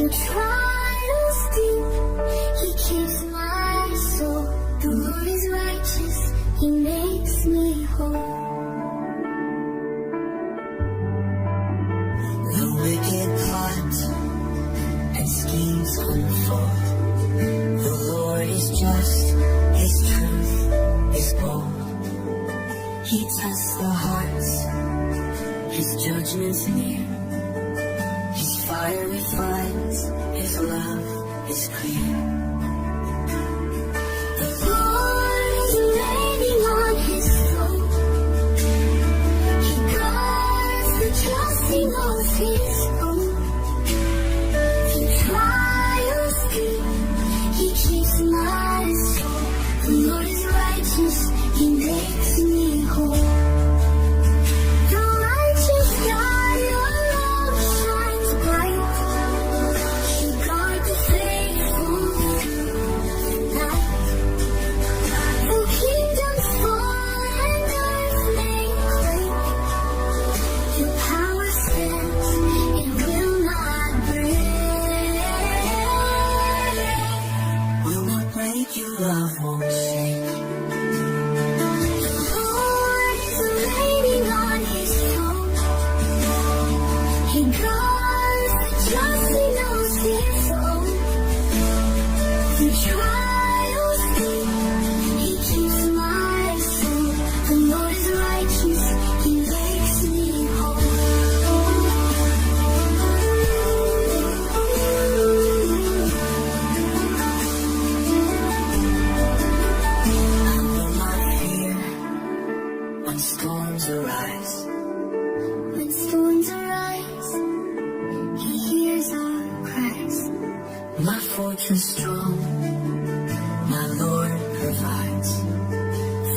Through trials deep, He keeps my soul. The Lord is righteous, He makes me whole. The wicked plot and schemes unfold. The Lord is just, His truth is bold. He tests the hearts, His judgment's near. His fire refines, His love is clear. The Lord is reigning on His throne. He guards the just, He knows His own. Through trials deep, He keeps my soul. The Lord is righteous, He makes me whole. The righteous God, Your love shines bright. You guard the faithful through the night. The kingdoms fall and earth may quake. Your power stands, it will not break. Will not break, Your love won't shake. The Lord is reigning on His throne. He guards the just, He knows His own. Through trials deep, He keeps my soul. The Lord is righteous, He makes me whole. I will not fear when storms arise. When storms arise, He hears our cries. My fortress strong, my Lord provides.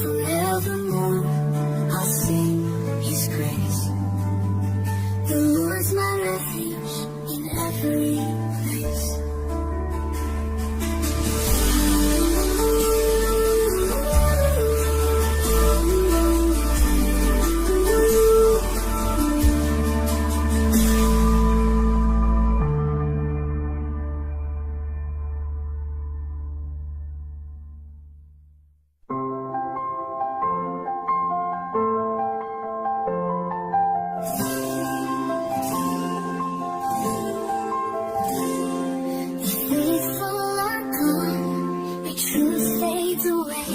Forevermore, I'll sing His grace. The Lord's my refuge in every place. Faithful are gone, the truth fades away.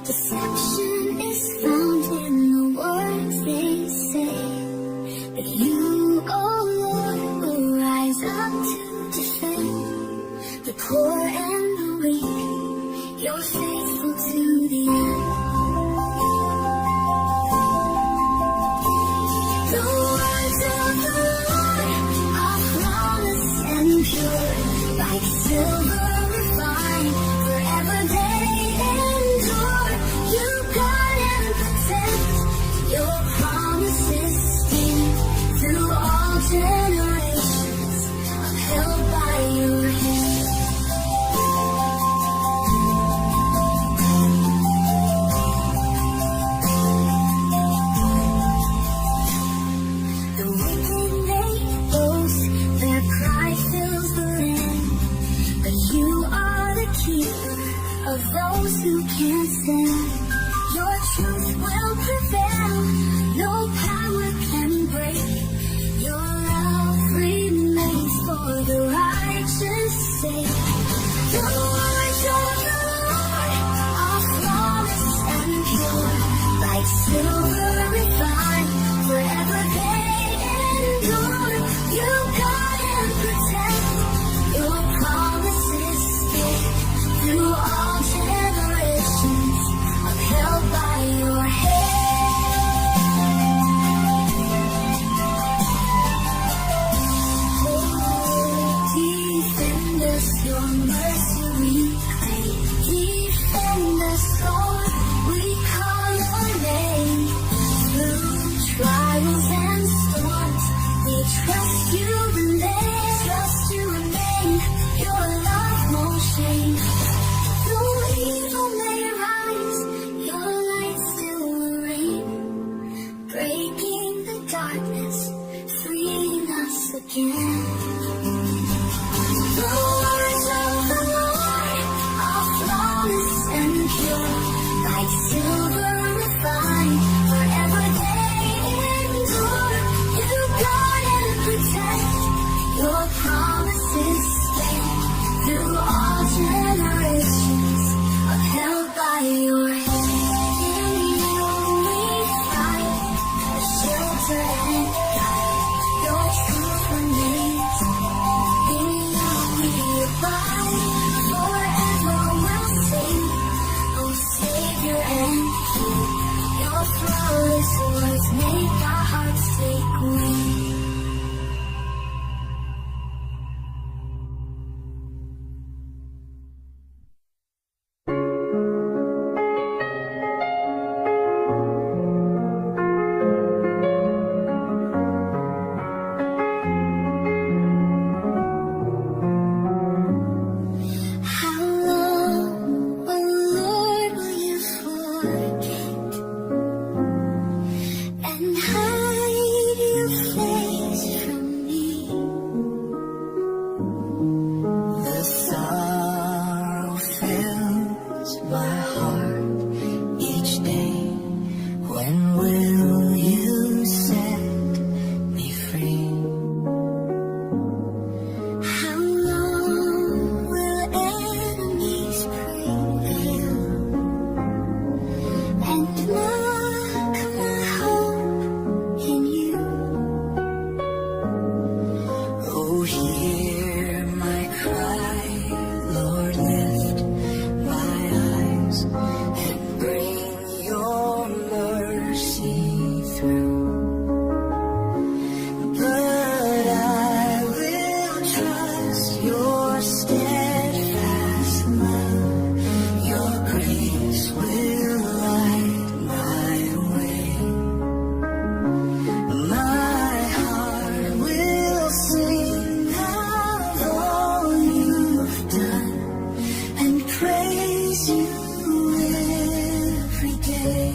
Deception is found in the words they say. But you, oh Lord, will rise up to defend the poor and the weak. You're faithful to the end. The words of the Lord are flawless and pure, like silver refined, forever they endure. You guard and protect, Your promises stand through all generations, upheld by Your hand. The wicked they boast, their pride fills the land, but You all generations, upheld by your hand. In you we find a shelter and guide. Your truth remains. In you we abide. Forever we'll sing, oh Savior and King. Your flawless words make our hearts take wing. How long, oh Lord, will you forget and hide your face from me? The sorrow fills my heart each day. When will you set me free? How long will enemies prevail and mock my hope in you? Oh, hear my cry, Lord, lift my eyes and bring your mercy through. But I will trust your steadfast love. Your grace will light my way. My heart will sing of all you've done and praise you every day.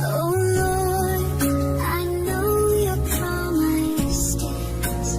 Oh Lord, I know your promise stands.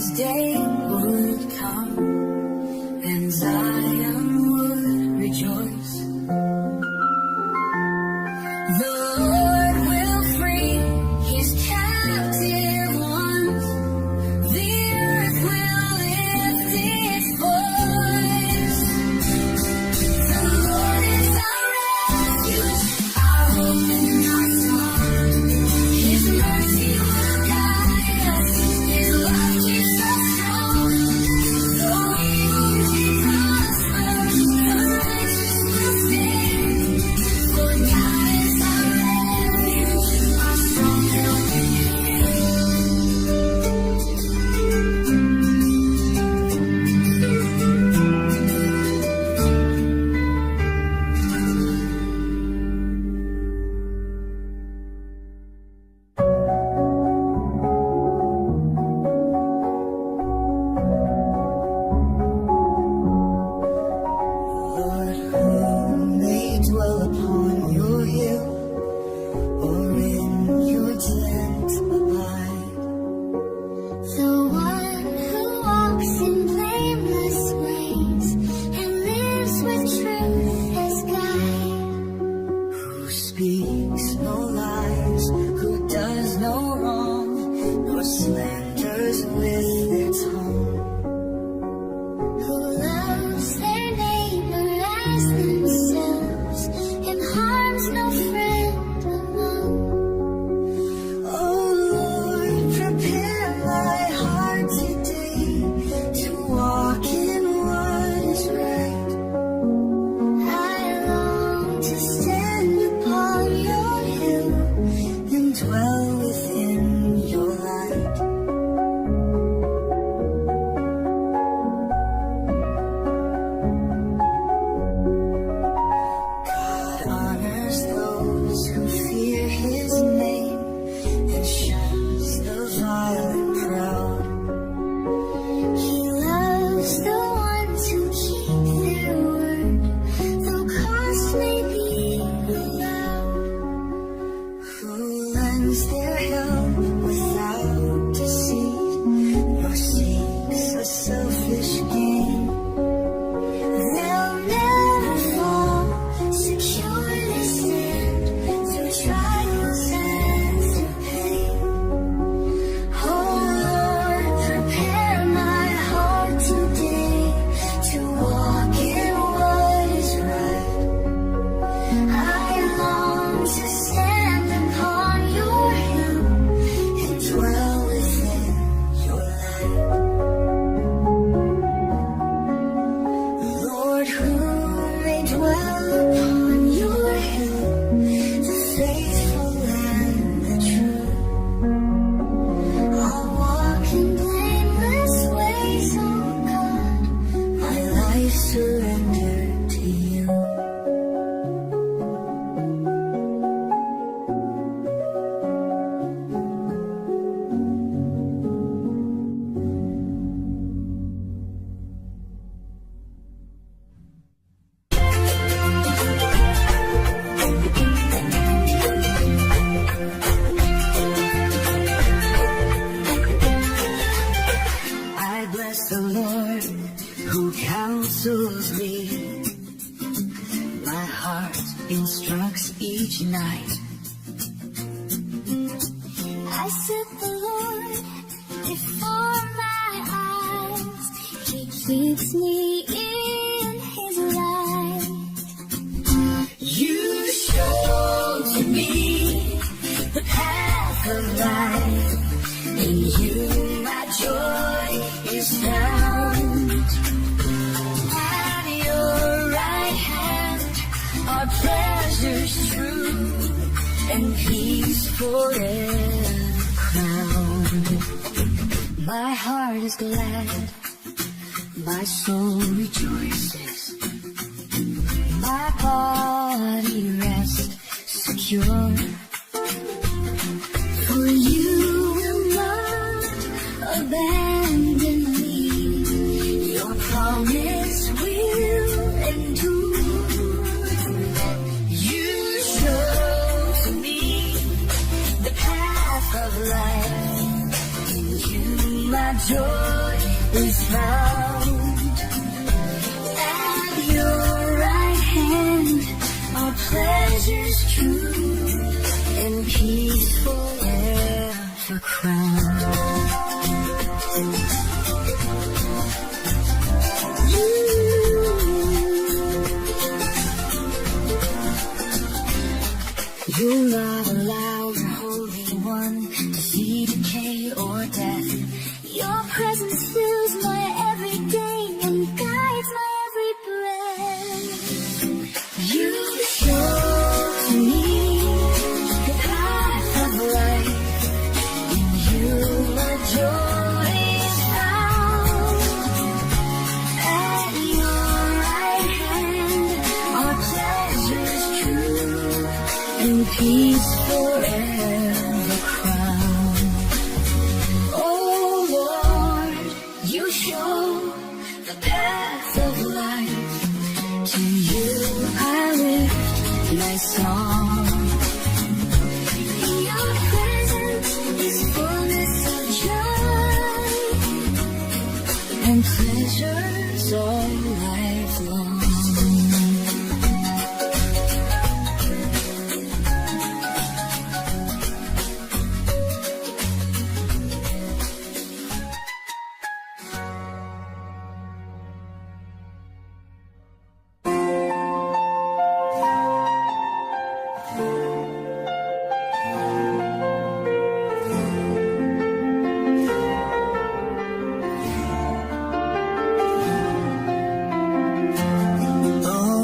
His day would come, and Zion would rejoice. The Lord will free His captive ones. The earth will lift its voice. The Lord is our refuge, our hope and our song. His mercy will guide us, His love keeps us strong. Though evil may prosper, the righteous will stand. For God is our refuge, our strong helping hand. Lord, who may dwell upon your hill, or in your tent abide? The one who walks in blameless ways and lives with truth as guide. Who speaks no lies, who does no wrong, nor slanders with their tongue. Who loves their neighbor as themselves and harms no friend among. Oh Lord, prepare my heart today to walk in what is right. I long to stand upon your hill And dwell within your light. God honors those who fear His name and shuns the vile and proud. He loves the ones who keep their word, though cost may be allowed. Who lends their help without deceit, nor seeks a selfish gain. They'll never fall, securely stand through trials and through pain. Oh Lord, prepare my heart today to walk in what is right. I long to stand upon your hill And dwell within your light. Lord, who may dwell upon your hill, the faithful and the true. I'll walk in blameless ways, oh God. My life surrendered to you. I bless the Lord who counsels me. My heart instructs each night. I set the Lord before my eyes. He keeps me in His light. You show to me the path of life. In you my joy is found. At your right hand are pleasures true and peace forever crowned. My heart is glad, my soul rejoices. My body rests secure. For you will not abandon me. Your promise will endure. You show to me the path of life. In you my joy is found at your right hand are pleasures true and peace forever crowned. You'll not allow your Holy One to see decay or death. Your presence fills my every day and guides my every breath. You show to me the path of life. In you my joy is found. At your right hand are pleasures true and peace forever crowned. Oh Lord, you show the path of life. To you I lift my song. In your presence is fullness of joy. And pleasures all life long. Oh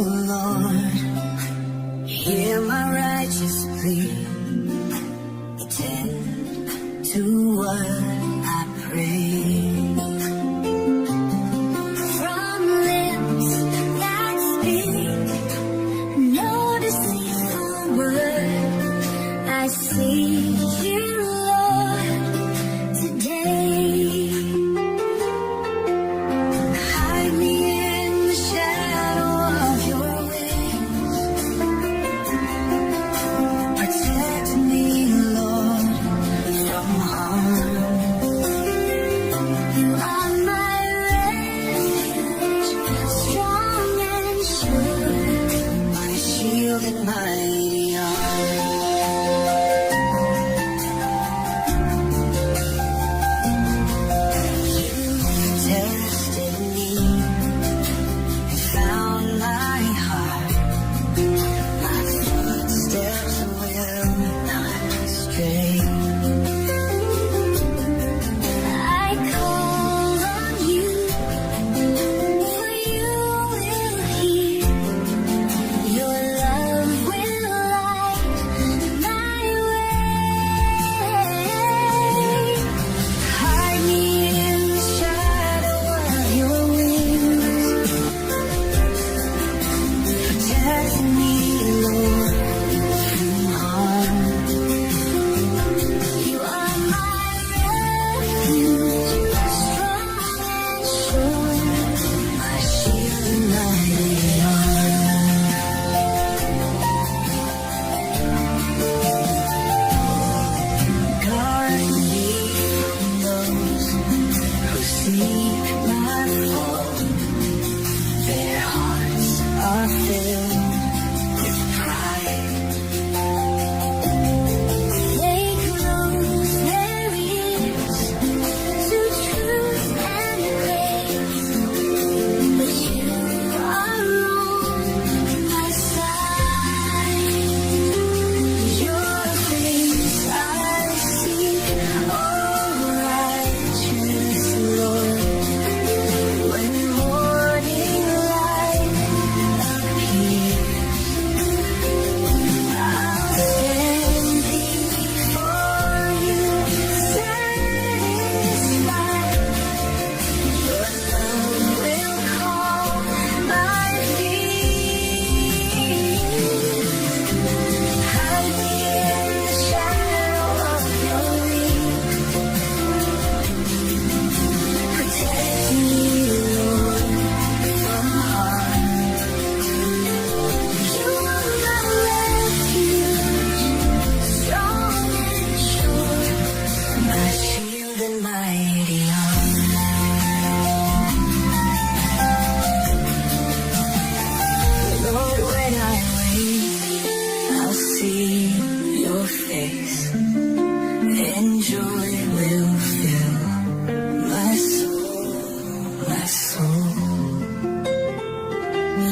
my soul.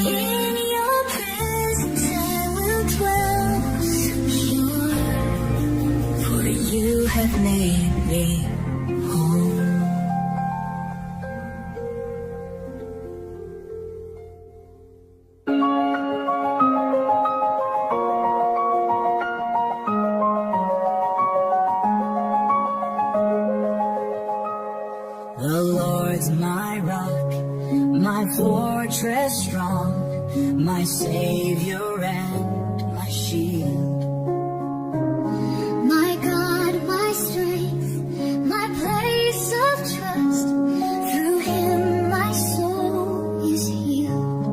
In your presence I will dwell secure, For you have made me whole. The Lord's my rock, my fortress strong, my Savior and my shield. my God, my strength, my place of trust. Through him my soul is healed.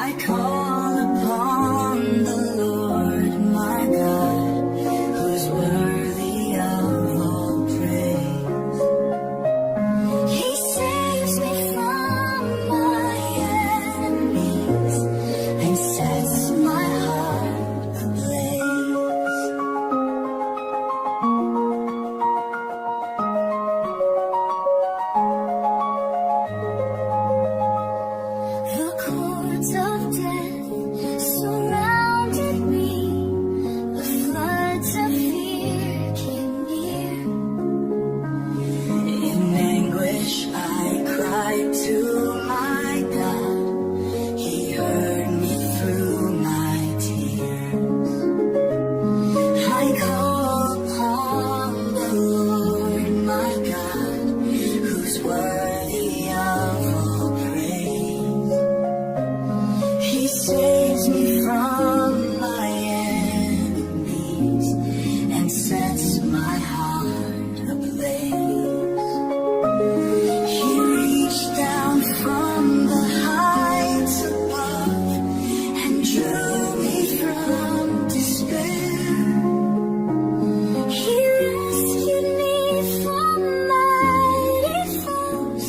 I call upon the Lord my God, who's worthy of all praise. He saves me from my enemies And sets my heart ablaze. The cords of death surrounded me. The floods of fear came near. In anguish I cried to my God. He heard me through my tears. I call upon the Lord my God, who's worthy of all praise. He saves me from my enemies and sets my heart ablaze. He reached down from the heights above and drew me from despair. He rescued me from mighty foes.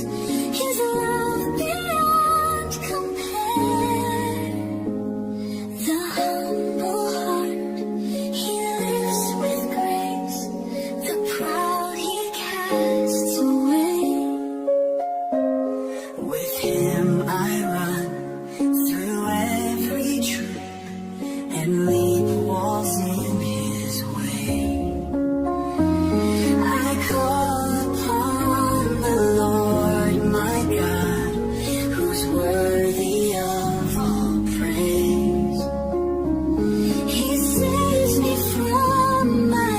His love beyond compare. The humble heart he lifts with grace. The proud he casts away. With him I run through every troop and leap walls in his way. I call upon the Lord my God, who's worthy of all praise. He saves me from my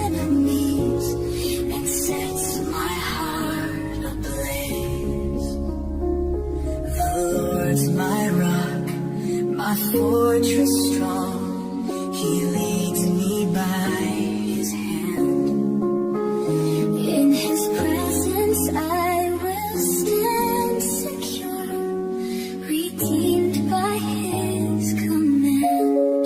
enemies And sets my heart ablaze. The Lord's my rock, my fortress strong. He leads me by his hand. In his presence I will stand secure, redeemed by his command.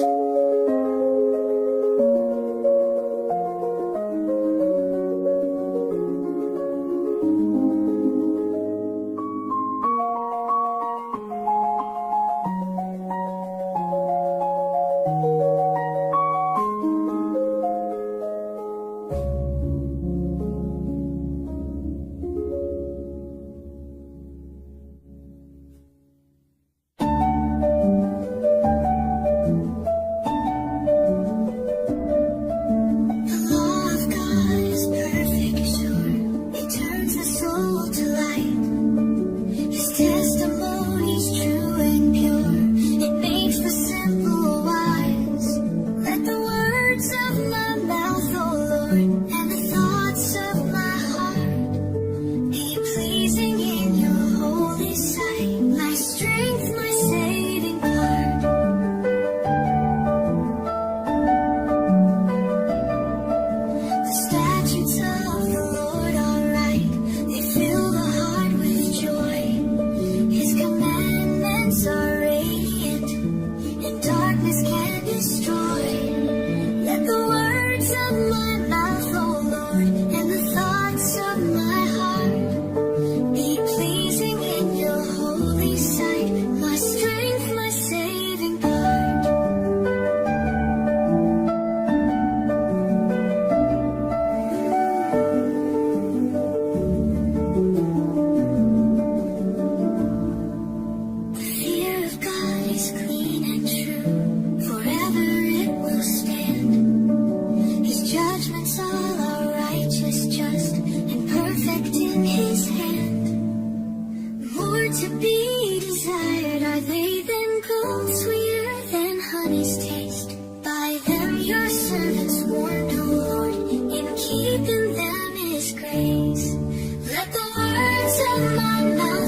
The law of God is perfect, sure. It turns the soul to light. His testimony's true and pure. It makes the simple wise. Let the words of my mouth, O Lord, and the thoughts of my heart be pleasing in your holy sight. My strength, my saving part. The statutes of the Lord are right. They fill the of my mind.